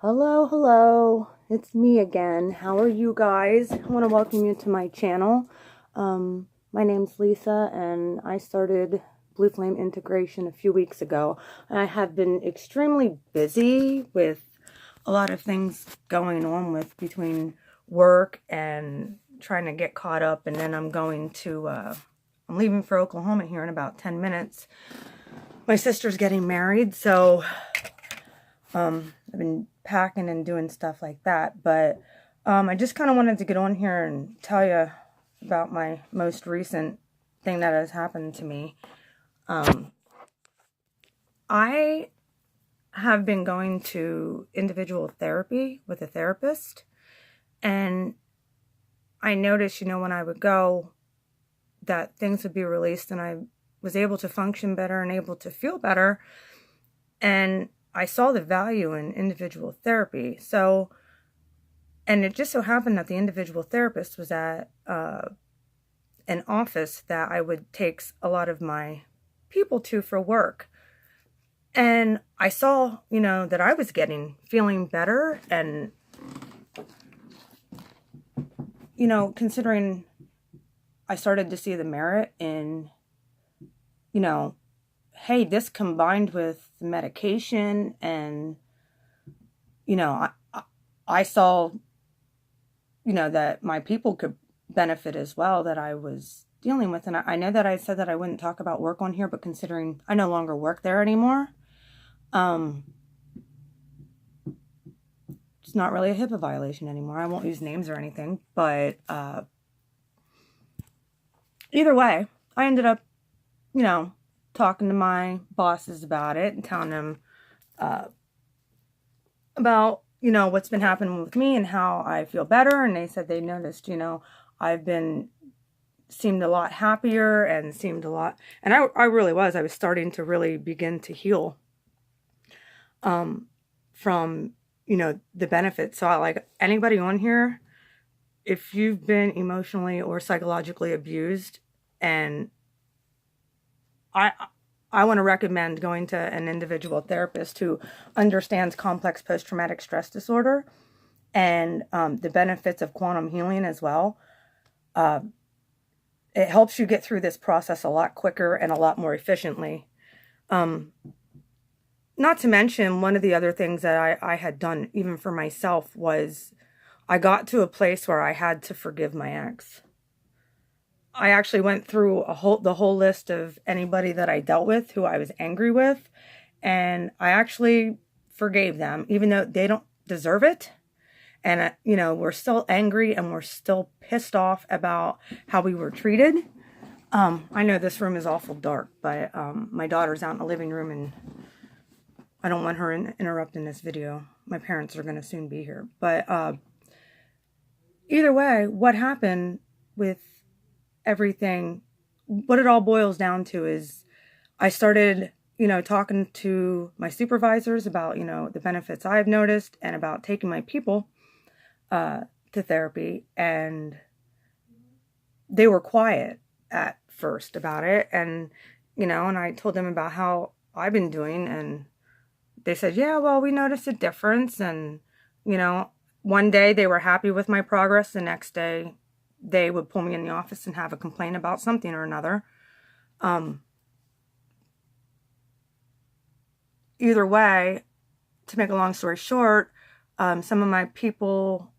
Hello, hello. It's me again. How are you guys? I want to welcome you to my channel. My name's Lisa, and I started Blue Flame Integration a few weeks ago. I have been extremely busy with a lot of things going on with between work and trying to get caught up, and then I'm leaving for Oklahoma here in about 10 minutes. My sister's getting married, so I've been packing and doing stuff like that, but I just kind of wanted to get on here and tell you about my most recent thing that has happened to me. I have been going to individual therapy with a therapist, and I noticed, when I would go, that things would be released and I was able to function better and able to feel better, and I saw the value in individual therapy. And it just so happened that the individual therapist was at an office that I would take a lot of my people to for work. And I saw, that I was feeling better. And, considering I started to see the merit in, hey, this combined with the medication, and, I saw, that my people could benefit as well that I was dealing with. And I know that I said that I wouldn't talk about work on here, but considering I no longer work there anymore, it's not really a HIPAA violation anymore. I won't use names or anything, but either way, I ended up, talking to my bosses about it and telling them about, what's been happening with me and how I feel better. And they said they noticed, I've seemed a lot happier and seemed a lot, and I really was. I was starting to really begin to heal from, the benefits. So like anybody on here, if you've been emotionally or psychologically abused, and I want to recommend going to an individual therapist who understands complex post-traumatic stress disorder and the benefits of quantum healing as well. It helps you get through this process a lot quicker and a lot more efficiently. Not to mention, one of the other things that I had done, even for myself, was I got to a place where I had to forgive my ex. I actually went through the whole list of anybody that I dealt with who I was angry with, and I actually forgave them, even though they don't deserve it. And, we're still angry and we're still pissed off about how we were treated. I know this room is awful dark, but my daughter's out in the living room and I don't want her interrupting this video. My parents are going to soon be here. But either way, what happened with everything, what it all boils down to is I started, talking to my supervisors about, the benefits I've noticed and about taking my people to therapy, and they were quiet at first about it. And, and I told them about how I've been doing, and they said, yeah, well, we noticed a difference. And, one day they were happy with my progress. The next day they would pull me in the office and have a complaint about something or another. Either way, to make a long story short, some of my people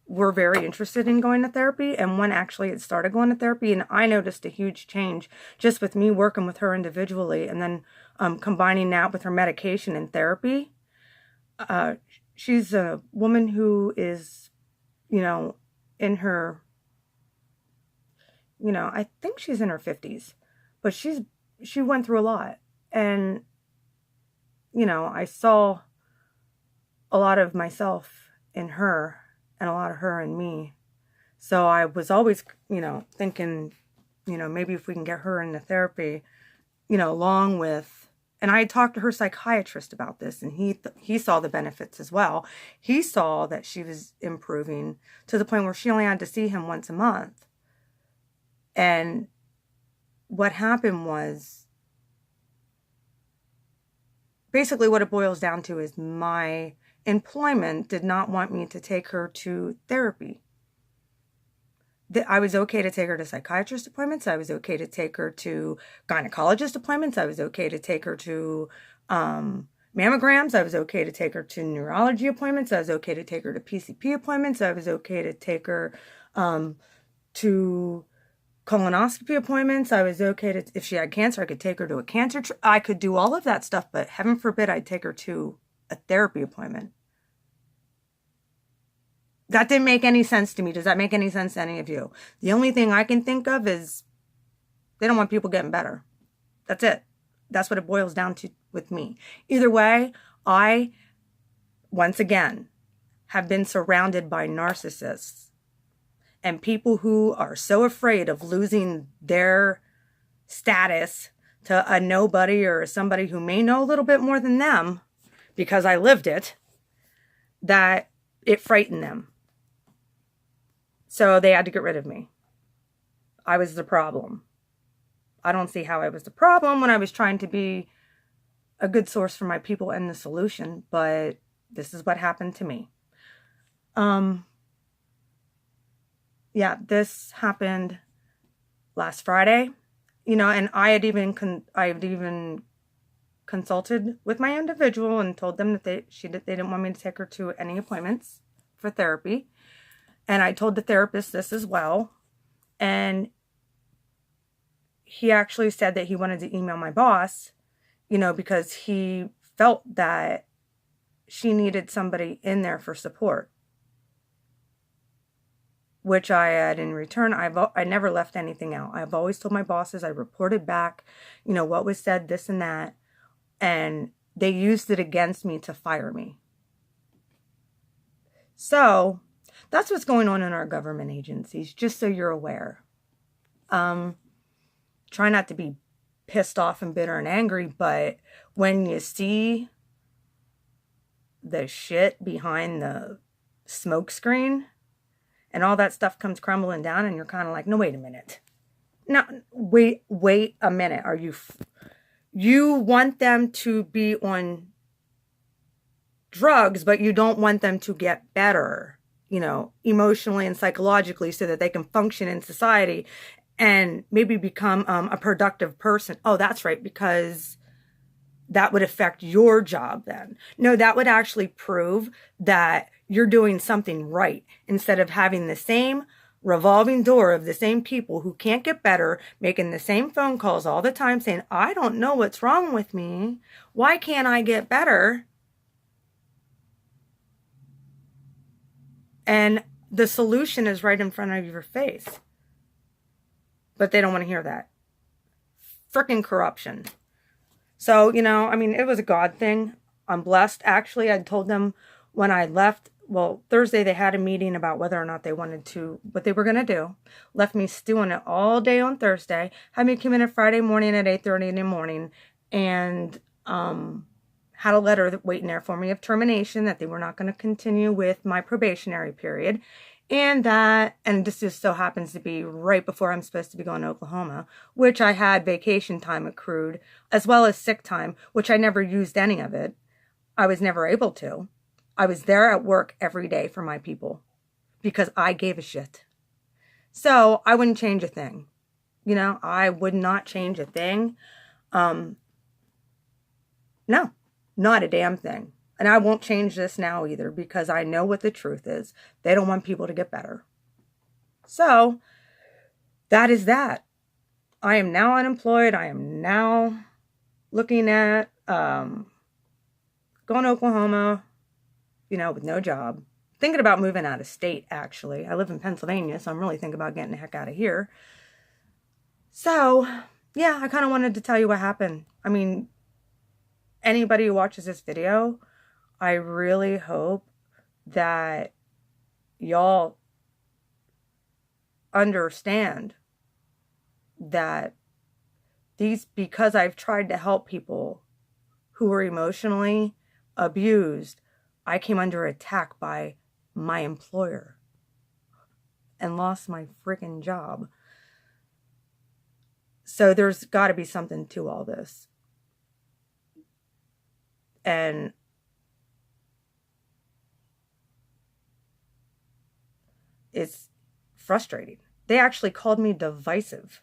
were very interested in going to therapy, and one actually had started going to therapy, and I noticed a huge change just with me working with her individually, and then combining that with her medication and therapy. She's a woman who is, in her, I think she's in her 50s, but she went through a lot. And, I saw a lot of myself in her and a lot of her in me. So I was always, thinking, maybe if we can get her into therapy, along with, and I had talked to her psychiatrist about this, and he saw the benefits as well. He saw that she was improving to the point where she only had to see him once a month. And what happened was basically what it boils down to is my employment did not want me to take her to therapy. I was okay to take her to psychiatrist appointments. I was okay to take her to gynecologist appointments. I was okay to take her to mammograms. I was okay to take her to neurology appointments. I was okay to take her to PCP appointments. I was okay to take her to colonoscopy appointments. I was okay to, if she had cancer, I could take her to a cancer. I could do all of that stuff, but heaven forbid I'd take her to a therapy appointment. That didn't make any sense to me. Does that make any sense to any of you? The only thing I can think of is they don't want people getting better. That's it. That's what it boils down to with me. Either way, I, once again, have been surrounded by narcissists and people who are so afraid of losing their status to a nobody or somebody who may know a little bit more than them, because I lived it, that it frightened them. So they had to get rid of me. I was the problem. I don't see how I was the problem when I was trying to be a good source for my people and the solution, but this is what happened to me. Yeah, this happened last Friday, you know, and I had even consulted with my individual and told them that they didn't want me to take her to any appointments for therapy. And I told the therapist this as well. And he actually said that he wanted to email my boss, you know, because he felt that she needed somebody in there for support. Which I had in return, I never left anything out. I've always told my bosses, I reported back, you know, what was said, this and that. And they used it against me to fire me. So that's what's going on in our government agencies, just so you're aware. Try not to be pissed off and bitter and angry, but when you see the shit behind the smoke screen and all that stuff comes crumbling down and you're kind of like, no, wait a minute. No, wait a minute. Are you want them to be on drugs, but you don't want them to get better, you know, emotionally and psychologically so that they can function in society and maybe become a productive person. Oh, that's right, because that would affect your job then. No, that would actually prove that you're doing something right instead of having the same revolving door of the same people who can't get better, making the same phone calls all the time saying, I don't know what's wrong with me. Why can't I get better? And the solution is right in front of your face. But they don't want to hear that. Frickin' corruption. So, you know, I mean, it was a God thing. I'm blessed. Actually, I told them when I left, well, Thursday they had a meeting about whether or not they wanted to, what they were going to do. Left me stewing it all day on Thursday. Had me come in at Friday morning at 8:30 in the morning. And had a letter waiting there for me of termination, that they were not going to continue with my probationary period. And this just so happens to be right before I'm supposed to be going to Oklahoma, which I had vacation time accrued, as well as sick time, which I never used any of it. I was never able to. I was there at work every day for my people because I gave a shit. So I wouldn't change a thing. You know, I would not change a thing. No, not a damn thing. And I won't change this now either because I know what the truth is. They don't want people to get better. So that is that. I am now unemployed. I am now looking at going to Oklahoma, you know, with no job. Thinking about moving out of state, actually. I live in Pennsylvania, so I'm really thinking about getting the heck out of here. So, yeah, I kind of wanted to tell you what happened. I mean, anybody who watches this video, I really hope that y'all understand that because I've tried to help people who are emotionally abused, I came under attack by my employer and lost my freaking job. So there's got to be something to all this. And it's frustrating. They actually called me divisive.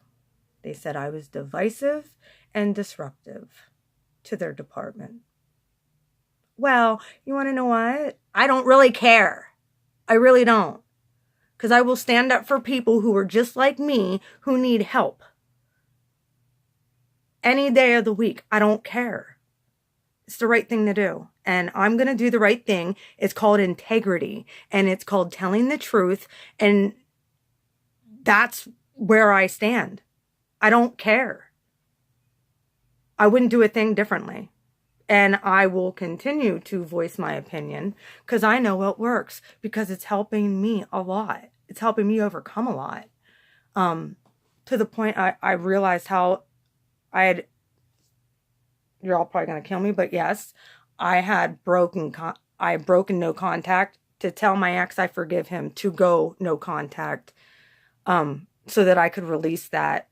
They said I was divisive and disruptive to their department. Well, you want to know what? I don't really care. I really don't. Because I will stand up for people who are just like me, who need help. Any day of the week, I don't care. It's the right thing to do. And I'm going to do the right thing. It's called integrity. And it's called telling the truth. And that's where I stand. I don't care. I wouldn't do a thing differently. And I will continue to voice my opinion because I know what works, because it's helping me a lot. It's helping me overcome a lot. To the point I realized how you're all probably going to kill me, but yes, I had broken no contact to tell my ex I forgive him, to go no contact, so that I could release that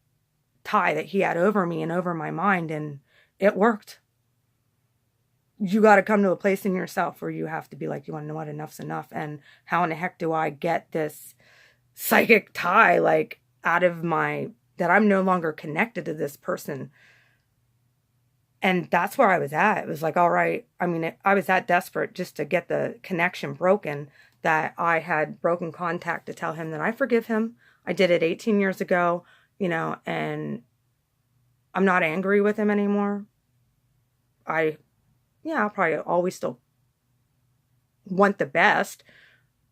tie that he had over me and over my mind. And it worked. You got to come to a place in yourself where you have to be like, you want to know what, enough's enough. And how in the heck do I get this psychic tie, like, out of that I'm no longer connected to this person? And that's where I was at. It was like, all right. I mean, I was that desperate just to get the connection broken that I had broken contact to tell him that I forgive him. I did it 18 years ago, and I'm not angry with him anymore. I'll probably always still want the best.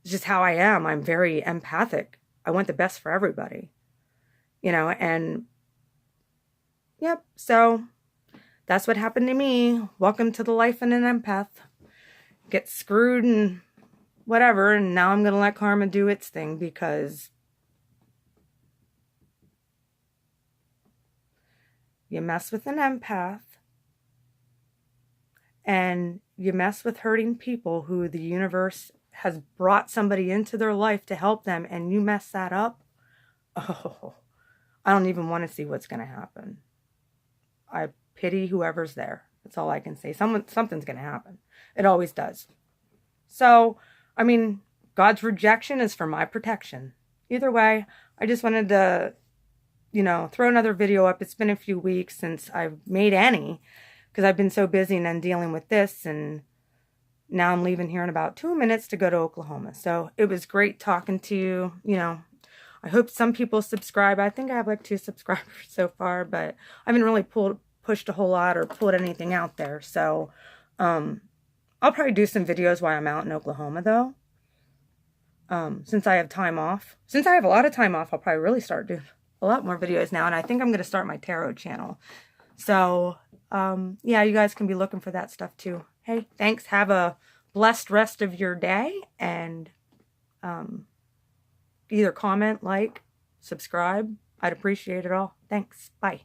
It's just how I am. I'm very empathic. I want the best for everybody, and yep. So that's what happened to me. Welcome to the life of an empath. Get screwed and whatever. And now I'm going to let karma do its thing, because you mess with an empath, and you mess with hurting people who the universe has brought somebody into their life to help them, and you mess that up. Oh, I don't even want to see what's going to happen. I pity whoever's there. That's all I can say. Something's going to happen. It always does. So, I mean, God's rejection is for my protection. Either way, I just wanted to, throw another video up. It's been a few weeks since I've made any, because I've been so busy and then dealing with this, and now I'm leaving here in about 2 minutes to go to Oklahoma. So it was great talking to you. I hope some people subscribe. I think I have like 2 subscribers so far, but I haven't really pushed a whole lot or pulled anything out there. So I'll probably do some videos while I'm out in Oklahoma, though. Since I have time off. Since I have a lot of time off, I'll probably really start doing a lot more videos now. And I think I'm going to start my tarot channel. So, yeah, you guys can be looking for that stuff too. Hey, thanks. Have a blessed rest of your day. And either comment, like, subscribe. I'd appreciate it all. Thanks. Bye.